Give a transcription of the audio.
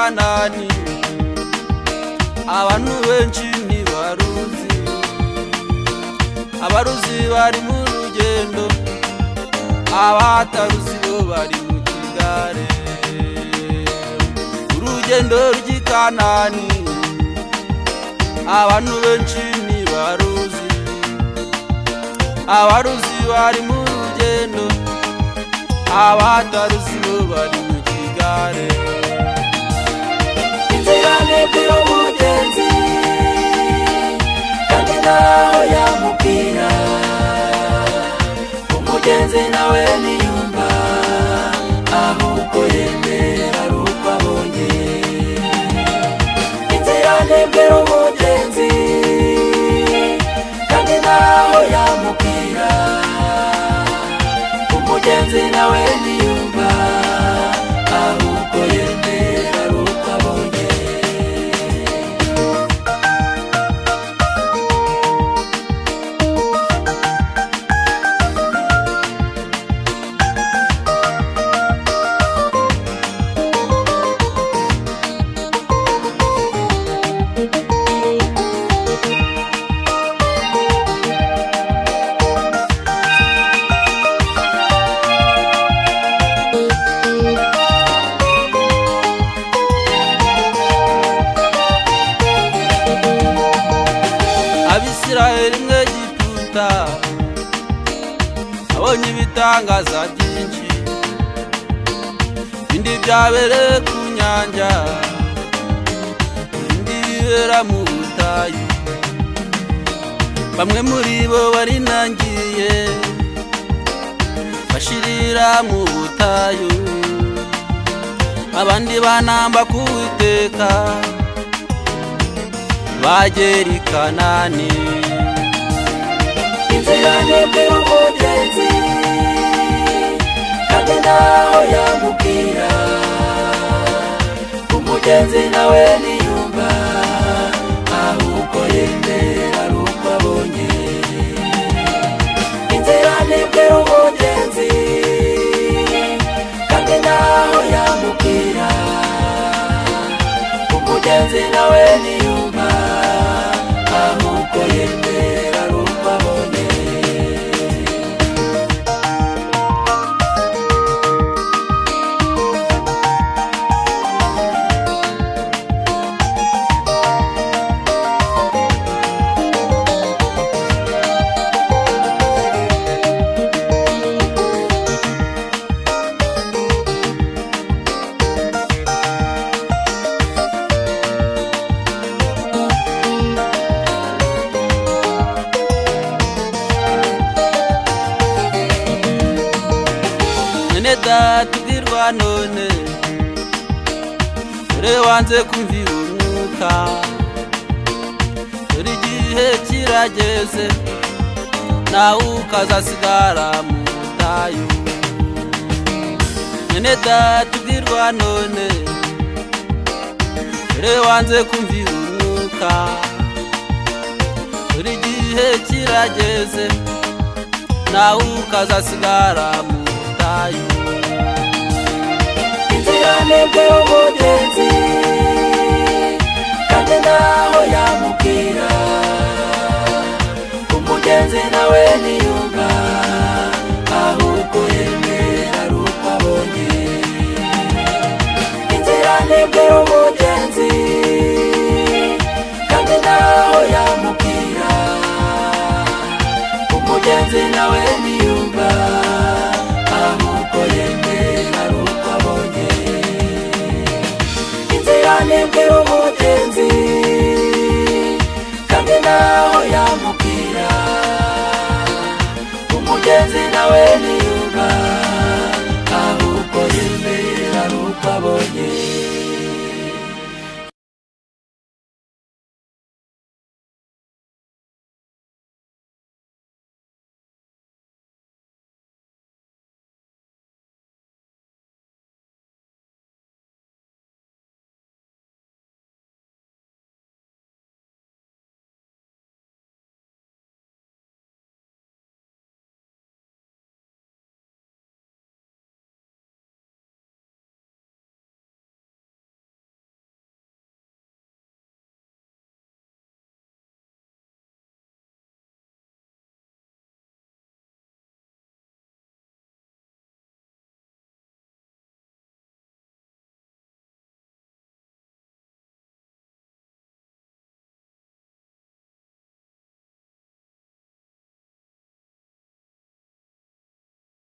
rw'ikanani abantu benshi ntibaruzi, abaruzi bari mu rugendo, abataruzi bo bari mu kigare. Urugendo rw'ikanani abantu benshi ntibaruzi, abaruzi bari mu rugendo, abataruzi bo bari mu kigare. Inzira ndende y'umugenzi kandi naho yamubwira, umugenzi nawe niyumva ahubwo yemera ari uko abonye. Inzira ndende y'umugenzi kandi naho yamubwira, umugenzi nawe niyumva ahubwo yemera ari uko abonye. Abisirayeli mwe Egiputa abonye ibitangaza byinshi, ibindi byabereye ku nyanja, ibindi bibera mu butayu. Bamwe muri bo barinangiye bashirira mu butayu, abandi banamba ku Uwiteka bagera i Kanani. Inzira ndende y'umugenzi kandi naho yamubwira, umugenzi nawe niyumva ahubwo yemera ari uko abonye. Inzira ndende y'umugenzi kandi naho yamubwira, umugenzi nawe niyumva ahubwo yemera ari uko abonye. Tubwirwa none dore wanze kumvira umwuka, dore igihe kirageze nawe ukazasigara mu butayu. Mwene data tubwirwa none dore wanze kumvira umwuka, dore igihe kirageze nawe ukazasigara mu butayu. Inzira ndende y'umugenzi kandi naho yamubwira, umugenzi nawe niyumva ahubwo yemera ari uko abonye. Inzira ndende y'umugenzi kandi naho yamubwira, umugenzi nawe niyumva ahubwo yemera ari uko abonye. Inzira ndende y'umugenzi kandi naho yamubwira, umugenzi nawe niyumva